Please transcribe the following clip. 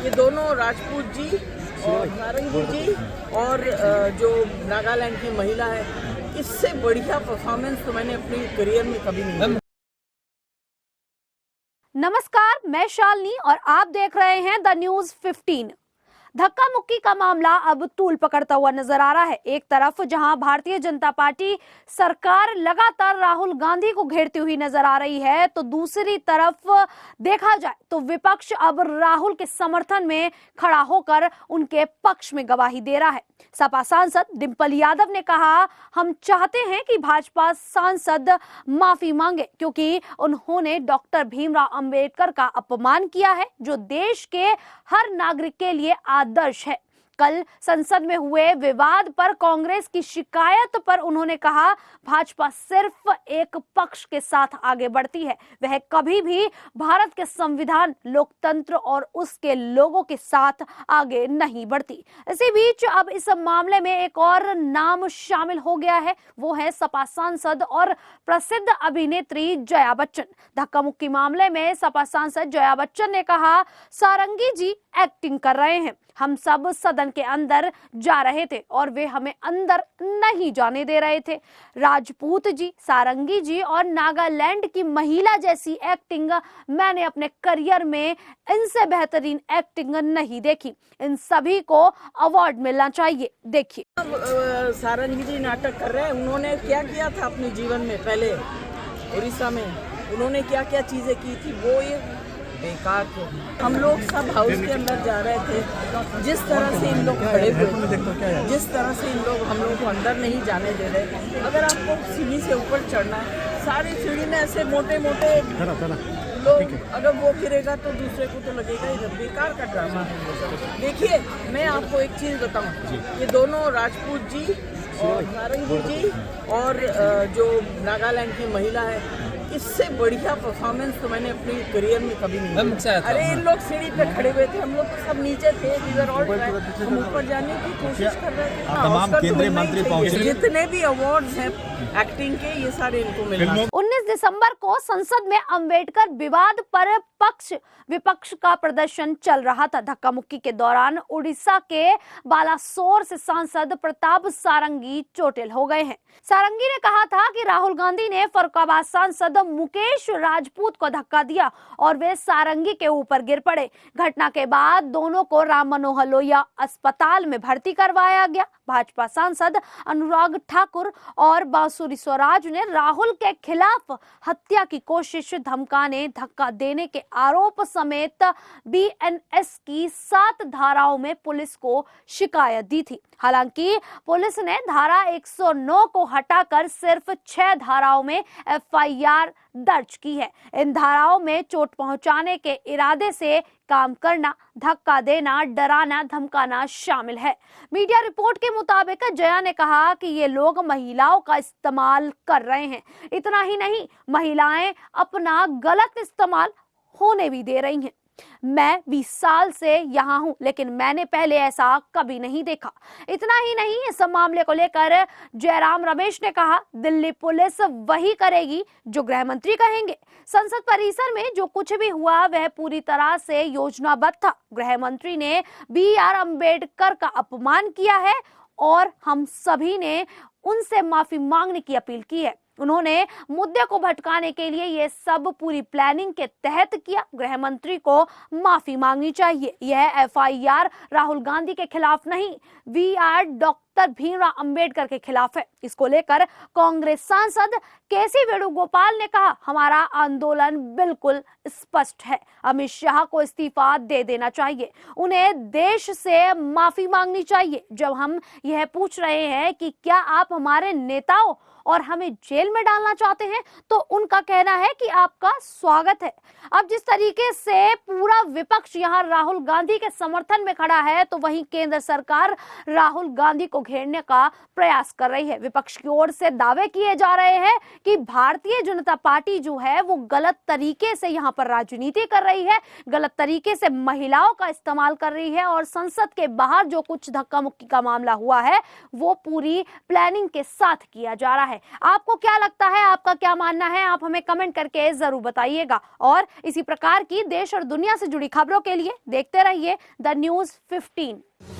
ये दोनों राजपूत जी और सारंगी जी और जो नागालैंड की महिला है, इससे बढ़िया परफॉर्मेंस तो मैंने अपनी करियर में कभी नहीं देखा। नमस्कार, मैं शालिनी और आप देख रहे हैं द न्यूज 15। धक्का मुक्की का मामला अब तूल पकड़ता हुआ नजर आ रहा है। एक तरफ जहां भारतीय जनता पार्टी सरकार लगातार राहुल गांधी को घेरती हुई नजर आ रही है, तो दूसरी तरफ देखा जाए तो विपक्ष अब राहुल के समर्थन में खड़ा होकर उनके पक्ष में गवाही दे रहा है। सपा सांसद डिंपल यादव ने कहा, हम चाहते हैं कि भाजपा सांसद माफी मांगे क्योंकि उन्होंने डॉक्टर भीमराव अंबेडकर का अपमान किया है, जो देश के हर नागरिक के लिए आदर्श है। कल संसद में हुए विवाद पर कांग्रेस की शिकायत पर उन्होंने कहा, भाजपा सिर्फ एक पक्ष के साथ आगे बढ़ती है, वह कभी भी भारत के संविधान, लोकतंत्र और उसके लोगों के साथ आगे नहीं बढ़ती। इसी बीच अब इस मामले में एक और नाम शामिल हो गया है, वो है सपा सांसद और प्रसिद्ध अभिनेत्री जया बच्चन। धक्का मुक्की मामले में सपा सांसद जया बच्चन ने कहा, सारंगी जी एक्टिंग कर रहे हैं, हम सब सदन के अंदर जा रहे थे और वे हमें अंदर नहीं जाने दे रहे थे। राजपूत जी, सारंगी जी और नागालैंड की महिला जैसी एक्टिंग मैंने अपने करियर में इनसे बेहतरीन एक्टिंग नहीं देखी। इन सभी को अवार्ड मिलना चाहिए। देखिए, सारंगी जी नाटक कर रहे हैं। उन्होंने क्या किया था अपने जीवन में, पहले उड़ीसा में उन्होंने क्या क्या चीजें की थी, वो ये बेकार थे। हम लोग सब हाउस के अंदर जा रहे थे, जिस तरह से इन लोग खड़े हुए, जिस तरह से इन लोग हम लोग को अंदर नहीं जाने दे रहे। अगर आपको सीढ़ी से ऊपर चढ़ना है, सारी सीढ़ी में ऐसे मोटे मोटे लोग, अगर वो गिरेगा तो दूसरे को तो लगेगा ही। बेकार का ड्रामा है। देखिए, मैं आपको एक चीज बताऊं, ये दोनों राजपूत जी और सारंगी जी और जो नागालैंड की महिला है, इससे बढ़िया परफॉर्मेंस तो मैंने अपनी करियर में कभी नहीं देखा। अरे इन लोग सीढ़ी पे खड़े हुए थे, हम लोग तो सब नीचे थे, हम ऊपर जाने की कोशिश कर रहे थे। तमाम केंद्रीय मंत्री पहुंचे, जितने भी अवार्ड्स हैं एक्टिंग के, ये सारे इनको मिलना। 19 दिसंबर को संसद में अंबेडकर विवाद पर पक्ष विपक्ष का प्रदर्शन चल रहा था। धक्का मुक्की के दौरान उड़ीसा के बालासोर से सांसद प्रताप सारंगी चोटिल हो गए हैं। सारंगी ने कहा था कि राहुल गांधी ने फर्रुखाबाद सांसद मुकेश राजपूत को धक्का दिया और वे सारंगी के ऊपर गिर पड़े। घटना के बाद दोनों को राम मनोहर लोहिया अस्पताल में भर्ती करवाया गया। भाजपा सांसद अनुराग ठाकुर और बांसुरी स्वराज ने राहुल के खिलाफ हत्या की कोशिश, धमकाने, धक्का देने के आरोप समेत बीएनएस की 7 धाराओं में पुलिस को शिकायत दी थी। हालांकि पुलिस ने धारा 109 को हटाकर सिर्फ 6 धाराओं में एफआईआर दर्ज की है। इन धाराओं में चोट पहुंचाने के इरादे से काम करना, धक्का देना, डराना, धमकाना शामिल है। मीडिया रिपोर्ट के मुताबिक जया ने कहा कि ये लोग महिलाओं का इस्तेमाल कर रहे हैं। इतना ही नहीं, महिलाएं अपना गलत इस्तेमाल होने भी दे रही हैं। मैं 20 साल से यहाँ हूँ, लेकिन मैंने पहले ऐसा कभी नहीं देखा। इतना ही नहीं, इस मामले को लेकर जयराम रमेश ने कहा, दिल्ली पुलिस वही करेगी जो गृह मंत्री कहेंगे। संसद परिसर में जो कुछ भी हुआ वह पूरी तरह से योजनाबद्ध था। गृह मंत्री ने BR अम्बेडकर का अपमान किया है और हम सभी ने उनसे माफी मांगने की अपील की है। उन्होंने मुद्दे को भटकाने के लिए ये सब पूरी प्लानिंग के तहत किया। गृह मंत्री को माफी मांगनी चाहिए। यह एफआईआर राहुल गांधी के खिलाफ नहीं, VR डॉक्टर भीमराव अंबेडकर के खिलाफ है। इसको लेकर कांग्रेस सांसद केसी वेणुगोपाल ने कहा, हमारा आंदोलन बिल्कुल स्पष्ट है, अमित शाह को इस्तीफा दे देना चाहिए, उन्हें देश से माफी मांगनी चाहिए। जब हम यह पूछ रहे हैं कि क्या आप हमारे नेताओं और हमें जेल में डालना चाहते हैं, तो उनका कहना है कि आपका स्वागत है। अब जिस तरीके से पूरा विपक्ष यहाँ राहुल गांधी के समर्थन में खड़ा है, तो वहीं केंद्र सरकार राहुल गांधी को घेरने का प्रयास कर रही है। विपक्ष की ओर से दावे किए जा रहे हैं कि भारतीय जनता पार्टी जो है वो गलत तरीके से यहाँ पर राजनीति कर रही है, गलत तरीके से महिलाओं का इस्तेमाल कर रही है और संसद के बाहर जो कुछ धक्का मुक्की का मामला हुआ है वो पूरी प्लानिंग के साथ किया जा रहा है। आपको क्या लगता है, आपका क्या मानना है, आप हमें कमेंट करके जरूर बताइएगा। और इसी प्रकार की देश और दुनिया से जुड़ी खबरों के लिए देखते रहिए द न्यूज़ 15।